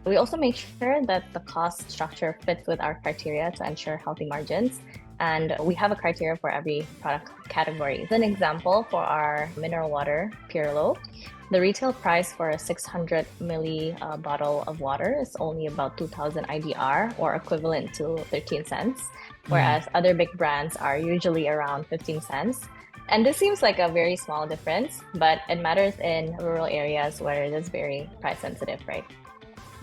We also make sure that the cost structure fits with our criteria to ensure healthy margins. And we have a criteria for every product category. As an example, for our mineral water, Purelo, the retail price for a 600 milli bottle of water is only about 2000 IDR or equivalent to 13 cents, Mm. whereas other big brands are usually around 15 cents. And this seems like a very small difference, but it matters in rural areas where it is very price sensitive, right?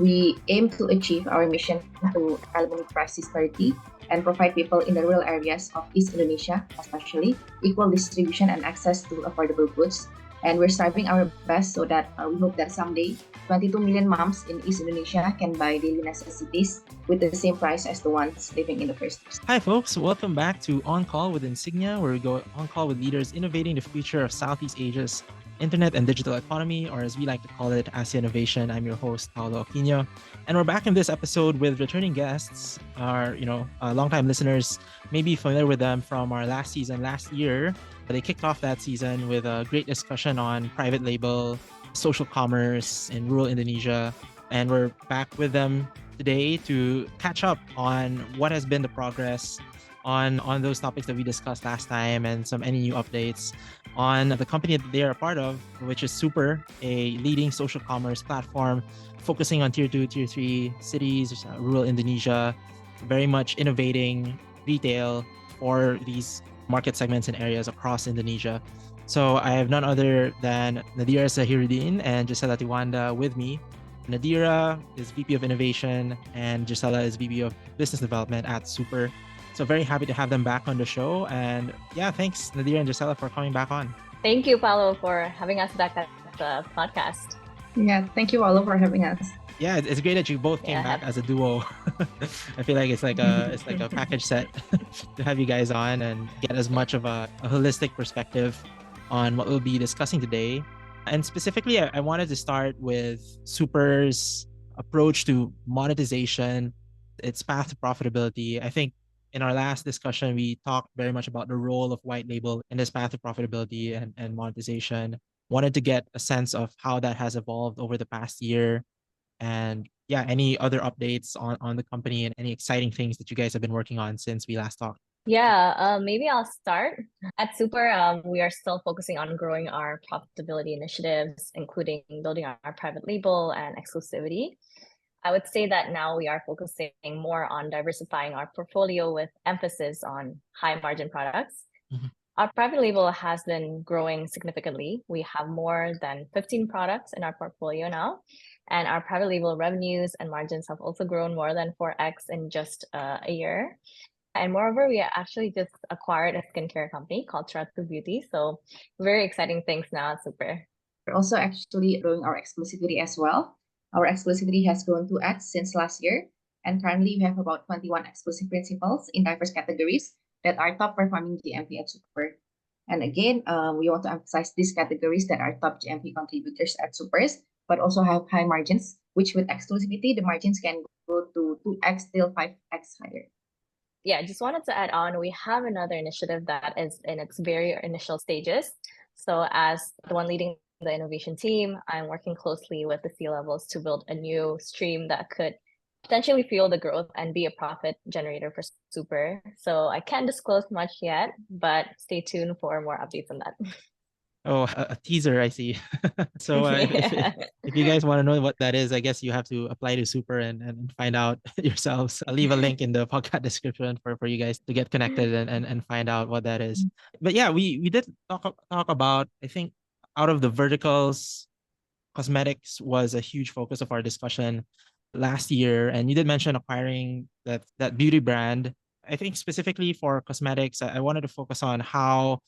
We aim to achieve our mission to eliminate price disparity and provide people in the rural areas of East Indonesia, especially, equal distribution and access to affordable goods. And we're striving our best so that we hope that someday 22 million moms in East Indonesia can buy daily necessities with the same price as the ones living in the first place. Hi, folks. Welcome back to On Call with Insignia, where we go on call with leaders innovating the future of Southeast Asia's internet and digital economy, or as we like to call it, Asia Innovation. I'm your host, Paolo Aquino. And we're back in this episode with returning guests. Our, longtime listeners may be familiar with them from our last season last year. They kicked off that season with a great discussion on private label, social commerce in rural Indonesia. And we're back with them today to catch up on what has been the progress on those topics that we discussed last time and any new updates on the company that they are a part of, which is Super, a leading social commerce platform focusing on tier 2, tier 3 cities, rural Indonesia, very much innovating retail for these market segments and areas across Indonesia. So I have none other than Nadira Zahiruddin and Gisella Tjoanda with me. Nadira is VP of Innovation and Gisella is VP of Business Development at Super. So very happy to have them back on the show. And yeah, thanks Nadira and Gisella for coming back on. Thank you, Paolo, for having us back at the podcast. Yeah, thank you, Paolo, for having us. Yeah, it's great that you both came back as a duo. I feel like it's like a package set to have you guys on and get as much of a holistic perspective on what we'll be discussing today. And specifically, I wanted to start with Super's approach to monetization, its path to profitability. I think in our last discussion, we talked very much about the role of white label in this path to profitability and monetization. Wanted to get a sense of how that has evolved over the past year. And yeah, any other updates on the company and any exciting things that you guys have been working on since we last talked? Yeah, maybe I'll start. At Super, we are still focusing on growing our profitability initiatives, including building our private label and exclusivity. I would say that now we are focusing more on diversifying our portfolio with emphasis on high margin products. Mhm. Our private label has been growing significantly. We have more than 15 products in our portfolio now, and our private label revenues and margins have also grown more than 4x in just a year. And moreover, we actually just acquired a skincare company called Tratu Beauty. So very exciting things now at Super. We're also actually growing our exclusivity as well. Our exclusivity has grown 2x since last year, and currently we have about 21 exclusive principals in diverse categories that are top performing GMV at Super. And again, we want to emphasize these categories that are top GMV contributors at Supers, but also have high margins, which with exclusivity, the margins can go to 2x till 5x higher. Yeah, I just wanted to add on, we have another initiative that is in its very initial stages. So as the one leading the innovation team, I'm working closely with the C-levels to build a new stream that could potentially fuel the growth and be a profit generator for Super. So I can't disclose much yet, but stay tuned for more updates on that. Oh, a teaser, I see. So if you guys want to know what that is, I guess you have to apply to Super and find out yourselves. I'll leave a link in the podcast description for you guys to get connected and find out what that is. But yeah, we did talk about, I think, out of the verticals, cosmetics was a huge focus of our discussion last year. And you did mention acquiring that beauty brand. I think specifically for cosmetics, I wanted to focus on how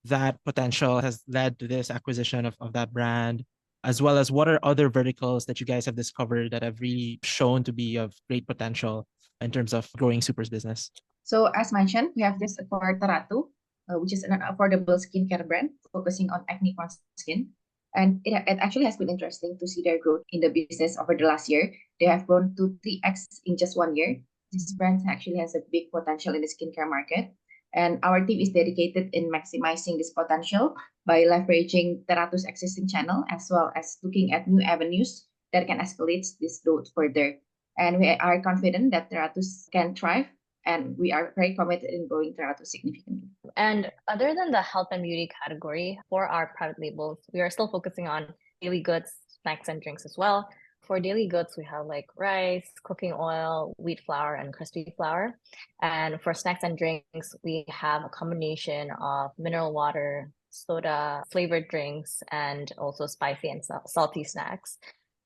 that potential has led to this acquisition of that brand, as well as what are other verticals that you guys have discovered that have really shown to be of great potential in terms of growing Super's business. So as mentioned, we have just acquired Taratu, which is an affordable skincare brand focusing on acne-prone skin. And it actually has been interesting to see their growth in the business over the last year. They have grown to 3x in just 1 year. This brand actually has a big potential in the skincare market. And our team is dedicated in maximizing this potential by leveraging Taratu's existing channel, as well as looking at new avenues that can escalate this growth further. And we are confident that Teratus can thrive, and we are very committed in growing Teratus significantly. And other than the health and beauty category, for our private labels, we are still focusing on daily goods, snacks, and drinks as well. For daily goods, we have like rice, cooking oil, wheat flour, and crispy flour. And for snacks and drinks, we have a combination of mineral water, soda, flavored drinks, and also spicy and salty snacks.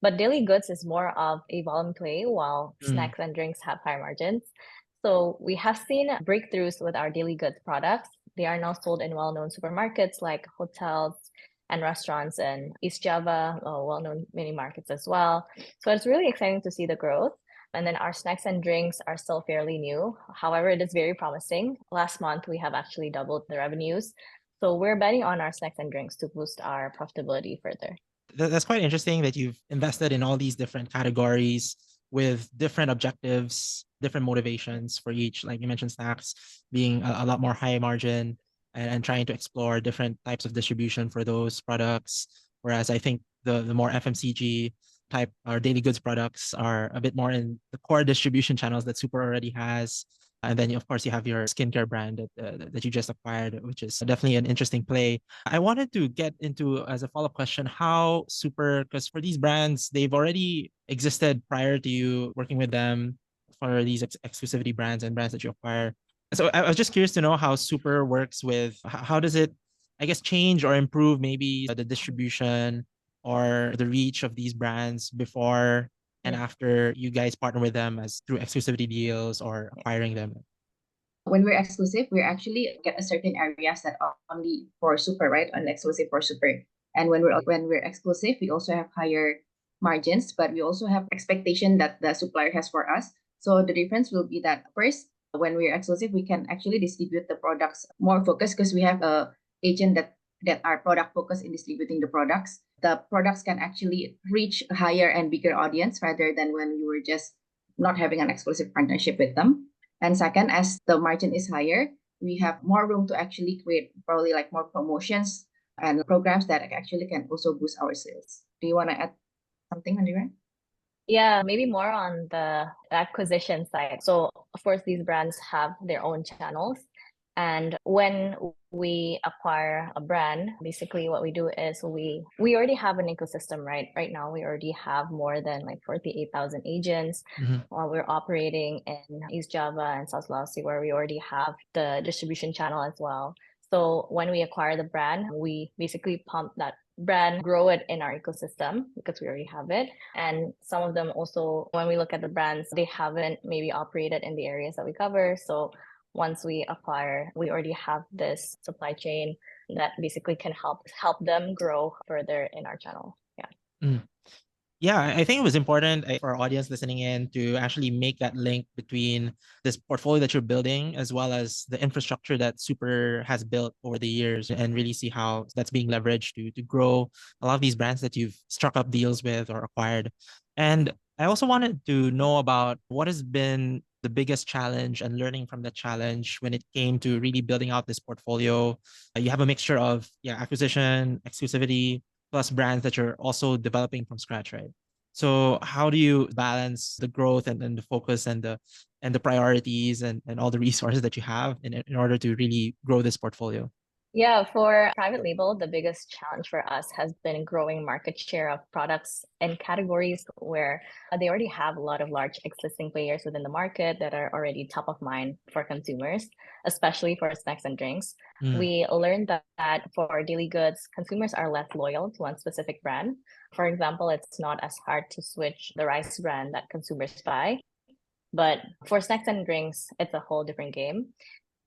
But daily goods is more of a volume play, while snacks and drinks have higher margins. So we have seen breakthroughs with our daily goods products. They are now sold in well-known supermarkets like hotels and restaurants in East Java, well-known mini markets as well. So it's really exciting to see the growth. And then our snacks and drinks are still fairly new. However, it is very promising. Last month, we have actually doubled the revenues. So we're betting on our snacks and drinks to boost our profitability further. That's quite interesting that you've invested in all these different categories with different objectives, different motivations for each. Like you mentioned, snacks being a lot more high margin and trying to explore different types of distribution for those products. Whereas I think the more FMCG type or daily goods products are a bit more in the core distribution channels that Super already has. And then, of course, you have your skincare brand that you just acquired, which is definitely an interesting play. I wanted to get into, as a follow-up question, how Super, because for these brands, they've already existed prior to you working with them for these exclusivity brands and brands that you acquire. So I was just curious to know how Super works with, how does it, I guess, change or improve maybe the distribution or the reach of these brands before and after you guys partner with them as through exclusivity deals or acquiring them? When we're exclusive, we actually get a certain areas that are only for Super, right? On exclusive for Super. And when we're exclusive, we also have higher margins, but we also have expectation that the supplier has for us. So the difference will be that first, when we're exclusive, we can actually distribute the products more focused because we have a agent that are product focused in distributing the products. The products can actually reach a higher and bigger audience rather than when we were just not having an exclusive partnership with them. And second, as the margin is higher, we have more room to actually create probably like more promotions and programs that actually can also boost our sales. Do you want to add something, Nadira? Yeah, maybe more on the acquisition side. So, of course, these brands have their own channels. And when we acquire a brand, basically what we do is we already have an ecosystem, right? Right now, we already have more than like 48,000 agents while we're operating in East Java and South Sulawesi, where we already have the distribution channel as well. So when we acquire the brand, we basically pump that brand, grow it in our ecosystem because we already have it. And some of them also, when we look at the brands, they haven't maybe operated in the areas that we cover. So once we acquire, we already have this supply chain that basically can help them grow further in our channel. Yeah. Yeah, I think it was important for our audience listening in to actually make that link between this portfolio that you're building as well as the infrastructure that Super has built over the years and really see how that's being leveraged to grow a lot of these brands that you've struck up deals with or acquired. And I also wanted to know about what has been the biggest challenge and learning from the challenge when it came to really building out this portfolio. You have a mixture of acquisition, exclusivity, plus brands that you're also developing from scratch, right? So how do you balance the growth and the focus and the priorities and all the resources that you have in order to really grow this portfolio? Yeah, for private label, the biggest challenge for us has been growing market share of products and categories where they already have a lot of large existing players within the market that are already top of mind for consumers, especially for snacks and drinks. We learned that for daily goods, consumers are less loyal to one specific brand. For example, it's not as hard to switch the rice brand that consumers buy. But for snacks and drinks, it's a whole different game.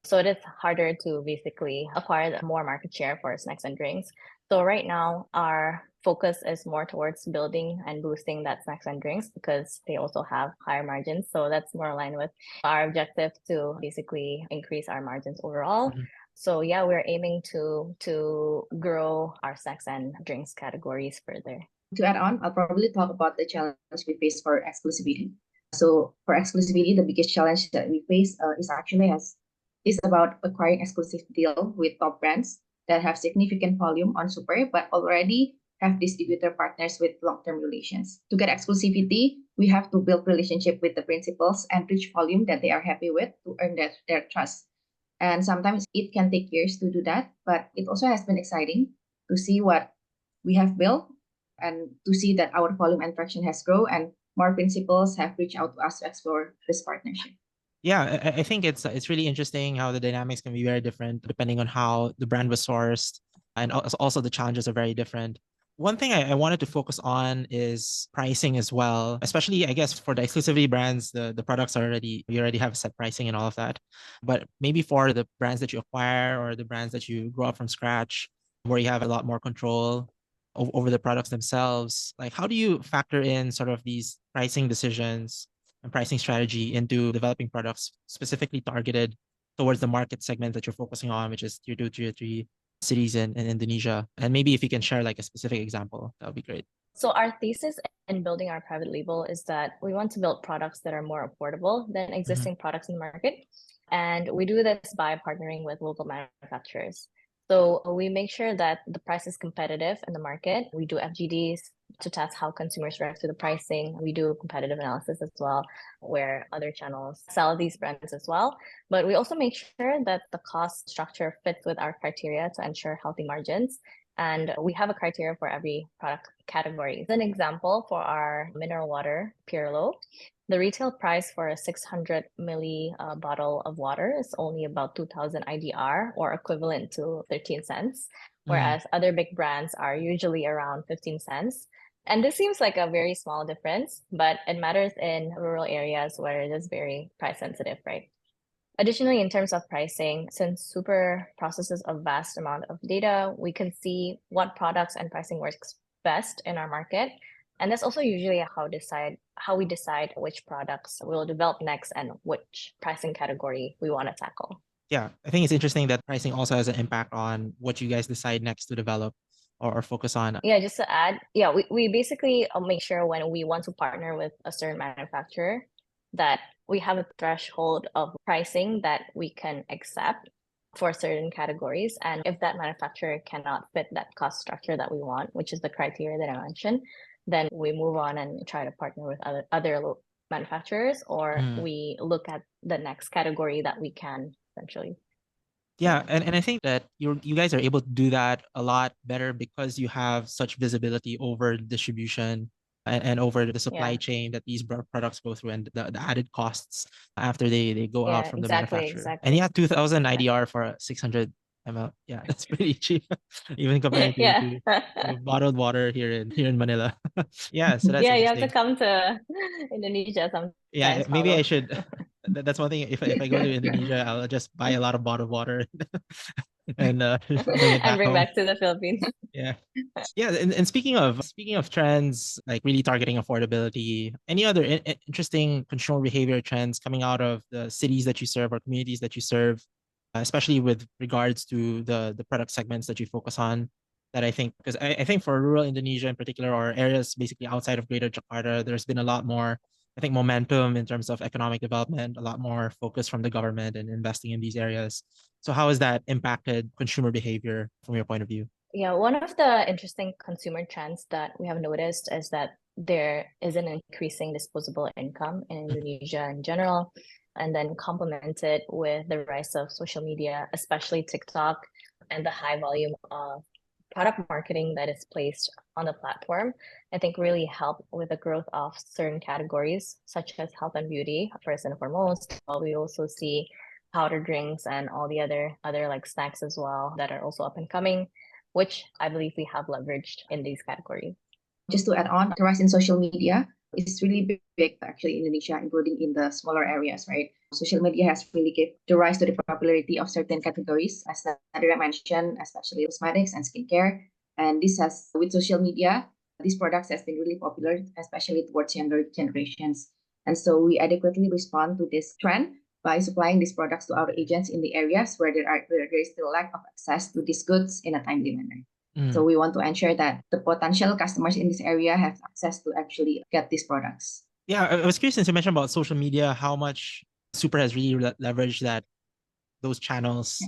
So it is harder to basically acquire more market share for snacks and drinks. So right now, our focus is more towards building and boosting that snacks and drinks because they also have higher margins. So that's more aligned with our objective to basically increase our margins overall. So yeah, we're aiming to grow our snacks and drinks categories further. To add on, I'll probably talk about the challenge we face for exclusivity. So for exclusivity, the biggest challenge that we face is about acquiring exclusive deal with top brands that have significant volume on Super, but already have distributor partners with long-term relations. To get exclusivity, we have to build relationship with the principals and reach volume that they are happy with to earn their trust. And sometimes it can take years to do that, but it also has been exciting to see what we have built and to see that our volume and traction has grown and more principals have reached out to us to explore this partnership. Yeah, I think it's really interesting how the dynamics can be very different depending on how the brand was sourced, and also the challenges are very different. One thing I wanted to focus on is pricing as well, especially I guess for the exclusivity brands, the products are already, you already have set pricing and all of that. But maybe for the brands that you acquire or the brands that you grow up from scratch, where you have a lot more control over the products themselves, like how do you factor in sort of these pricing decisions and pricing strategy into developing products specifically targeted towards the market segment that you're focusing on, which is tier 2, tier 3 cities in Indonesia? And maybe if you can share like a specific example, that would be great. So our thesis in building our private label is that we want to build products that are more affordable than existing products in the market. And we do this by partnering with local manufacturers. So we make sure that the price is competitive in the market. We do FGDs to test how consumers react to the pricing. We do competitive analysis as well, where other channels sell these brands as well. But we also make sure that the cost structure fits with our criteria to ensure healthy margins. And we have a criteria for every product category. As an example, for our mineral water, Pirlo, the retail price for a 600 milli bottle of water is only about 2,000 IDR, or equivalent to 13 cents, whereas other big brands are usually around 15 cents. And this seems like a very small difference, but it matters in rural areas where it is very price sensitive, right? Additionally, in terms of pricing, since Super processes a vast amount of data, we can see what products and pricing works best in our market. And that's also usually how we decide which products we'll develop next and which pricing category we want to tackle. Yeah, I think it's interesting that pricing also has an impact on what you guys decide next to develop or focus on. Yeah, just to add, yeah, we basically make sure when we want to partner with a certain manufacturer that we have a threshold of pricing that we can accept for certain categories. And if that manufacturer cannot fit that cost structure that we want, which is the criteria that I mentioned, then we move on and try to partner with other manufacturers, or we look at the next category that we can essentially. Yeah, and I think that you guys are able to do that a lot better because you have such visibility over distribution and over the supply chain that these products go through, and the added costs after they go out from the manufacturer. And yeah, 2,000 IDR for a 600 ml. Yeah, that's pretty cheap, even compared to bottled water here in Manila. Yeah, so that's yeah, you have to interesting. come to Indonesia sometimes. Yeah, maybe Paulo. I should. That's one thing. If I go to Indonesia, I'll just buy a lot of bottled water and bring it and back bring home. back to the Philippines. Yeah. Yeah, and speaking of trends, like really targeting affordability, any other interesting consumer behavior trends coming out of the cities that you serve or communities that you serve, especially with regards to the product segments that you focus on, that I think, because I think for rural Indonesia in particular, or areas basically outside of Greater Jakarta, there's been a lot more, I think, momentum in terms of economic development, a lot more focus from the government and investing in these areas. So how has that impacted consumer behavior from your point of view? Yeah, one of the interesting consumer trends that we have noticed is that there is an increasing disposable income in Indonesia in general, and then complemented with the rise of social media, especially TikTok, and the high volume of product marketing that is placed on the platform, I think really help with the growth of certain categories, such as health and beauty, first and foremost. We also see powder drinks and all the other like snacks as well that are also up and coming, which I believe we have leveraged in these categories. Just to add on, the rise in social media is really big actually in Indonesia, including in the smaller areas, right? Social media has really given the rise to the popularity of certain categories, as Nadira mentioned, especially cosmetics and skincare. And this has, with social media, these products has been really popular, especially towards younger generations. And so we adequately respond to this trend by supplying these products to our agents in the areas where there is still lack of access to these goods in a timely manner. So we want to ensure that the potential customers in this area have access to actually get these products. Yeah, I was curious, since you mentioned about social media, how much Super has really leveraged those channels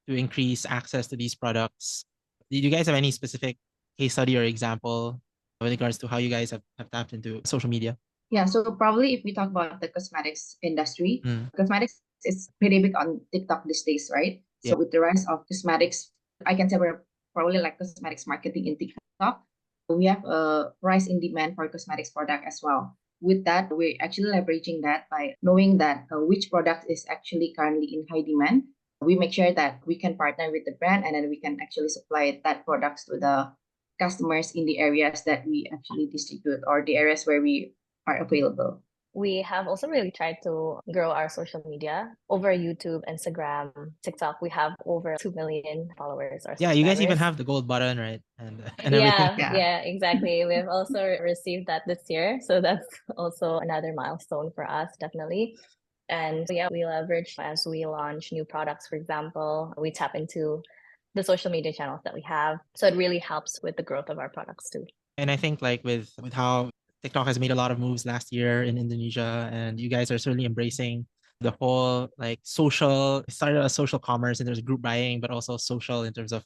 to increase access to these products. Do you guys have any specific case study or example with regards to how you guys have tapped into social media? Yeah, so probably if we talk about the cosmetics industry, Mm, cosmetics is pretty big on TikTok these days, right? yeah. So with the rise of cosmetics, I can say we're probably like cosmetics marketing in TikTok. We have a rise in demand for cosmetics product as well. With that, we're actually leveraging that by knowing that which product is actually currently in high demand. We make sure that we can partner with the brand and then we can actually supply that products to the customers in the areas that we actually distribute or the areas where we are available. We have also really tried to grow our social media over YouTube, Instagram, TikTok. We have over 2 million followers or Yeah, you guys even subscribers. have the gold button, right? And everything. Yeah, Yeah. yeah, exactly. We've also received that this year. So that's also another milestone for us, definitely. And yeah, we leverage as we launch new products, for example, we tap into the social media channels that we have. So it really helps with the growth of our products too. And I think like with how TikTok has made a lot of moves last year in Indonesia, and you guys are certainly embracing the whole like social, it started as social commerce and there's group buying, but also social in terms of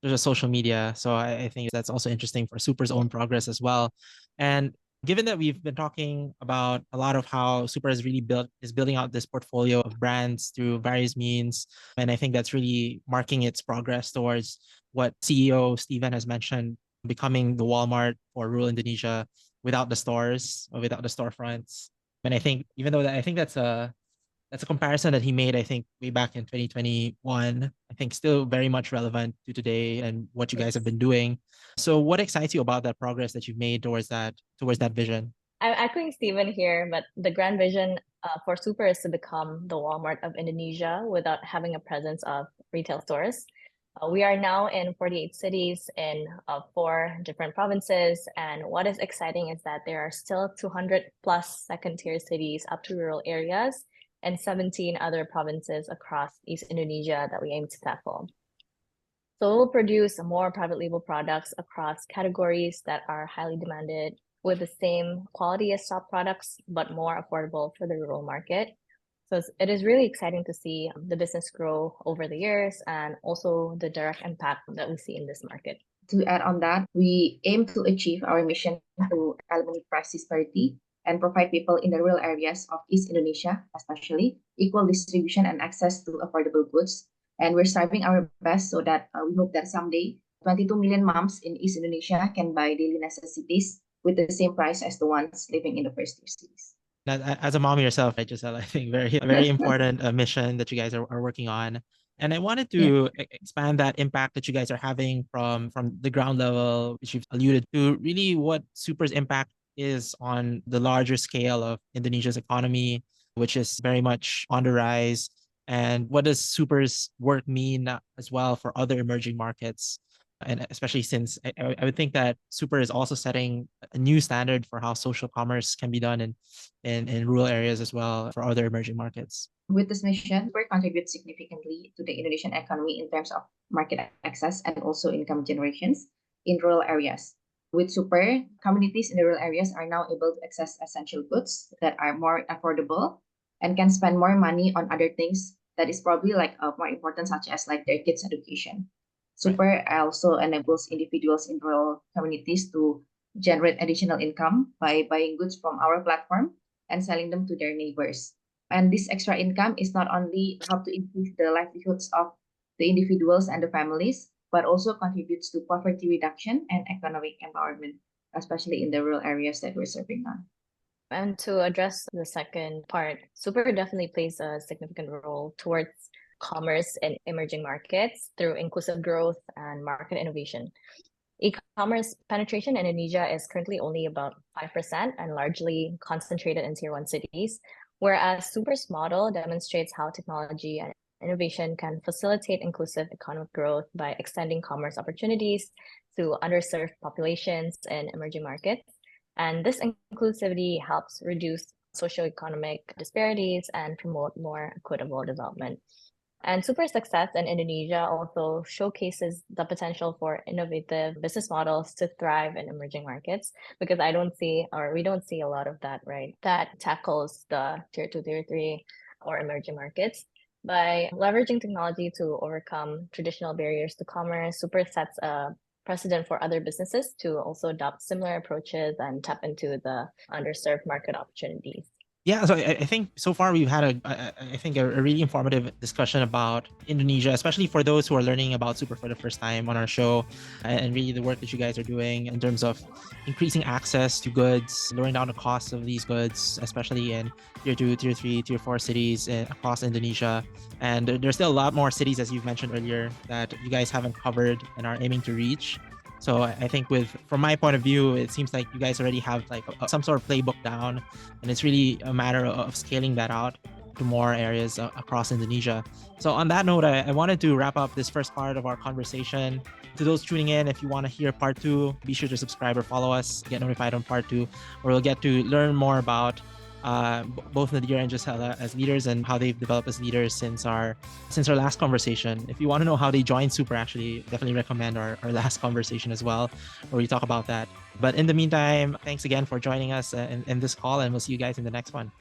there's a social media. So I think that's also interesting for Super's own progress as well. And given that we've been talking about a lot of how Super has really building out this portfolio of brands through various means, and I think that's really marking its progress towards what CEO Steven has mentioned, becoming the Walmart for rural Indonesia without the stores or without the storefronts. And I think even though that I think that's a comparison that he made, I think, way back in 2021. I think still very much relevant to today and what you guys have Yes. been doing. So what excites you about that progress that you've made towards that vision? I'm echoing Steven here, but the grand vision for Super is to become the Walmart of Indonesia without having a presence of retail stores. We are now in 48 cities in 4 different provinces. And what is exciting is that there are still 200 plus second tier cities up to rural areas and 17 other provinces across East Indonesia that we aim to tackle. So we'll produce more private label products across categories that are highly demanded with the same quality as top products, but more affordable for the rural market. So it is really exciting to see the business grow over the years and also the direct impact that we see in this market. To add on that, we aim to achieve our mission to eliminate price disparity and provide people in the rural areas of East Indonesia, especially, equal distribution and access to affordable goods. And we're striving our best so that we hope that someday 22 million moms in East Indonesia can buy daily necessities with the same price as the ones living in the first tier cities. As a mom yourself, right, Giselle, I think very important mission that you guys are working on. And I wanted Yeah. to expand that impact that you guys are having from the ground level, which you've alluded to, really what Super's impact is on the larger scale of Indonesia's economy, which is very much on the rise. And what does Super's work mean as well for other emerging markets? And especially since I would think that Super is also setting a new standard for how social commerce can be done in rural areas as well for other emerging markets. With this mission, Super contributes significantly to the Indonesian economy in terms of market access and also income generations in rural areas. With Super, communities in the rural areas are now able to access essential goods that are more affordable and can spend more money on other things that is probably like more important, such as like their kids' education. Right. Super also enables individuals in rural communities to generate additional income by buying goods from our platform and selling them to their neighbors. And this extra income is not only help to improve the livelihoods of the individuals and the families, but also contributes to poverty reduction and economic empowerment, especially in the rural areas that we're serving on. And to address the second part, Super definitely plays a significant role towards commerce in emerging markets through inclusive growth and market innovation. E-commerce penetration in Indonesia is currently only about 5% and largely concentrated in tier 1 cities, whereas Super's model demonstrates how technology and innovation can facilitate inclusive economic growth by extending commerce opportunities to underserved populations in emerging markets. And this inclusivity helps reduce socioeconomic disparities and promote more equitable development. And Super success in Indonesia also showcases the potential for innovative business models to thrive in emerging markets because we don't see a lot of that, right? That tackles the tier 2, tier 3 or emerging markets. By leveraging technology to overcome traditional barriers to commerce, Super sets a precedent for other businesses to also adopt similar approaches and tap into the underserved market opportunities. Yeah, so I think so far we've had I think a really informative discussion about Indonesia, especially for those who are learning about Super for the first time on our show, and really the work that you guys are doing in terms of increasing access to goods, lowering down the cost of these goods, especially in tier 2, tier 3, tier 4 cities across Indonesia. And there's still a lot more cities, as you've mentioned earlier, that you guys haven't covered and are aiming to reach. So I think from my point of view, it seems like you guys already have like some sort of playbook down, and it's really a matter of scaling that out to more areas across Indonesia. So on that note, I wanted to wrap up this first part of our conversation. To those tuning in, if you want to hear part 2, be sure to subscribe or follow us, get notified on part 2, where we'll get to learn more about both Nadira and Gisella as leaders and how they've developed as leaders since our last conversation. If you want to know how they joined Super, actually, definitely recommend our last conversation as well, where we talk about that. But in the meantime, thanks again for joining us in this call, and we'll see you guys in the next one.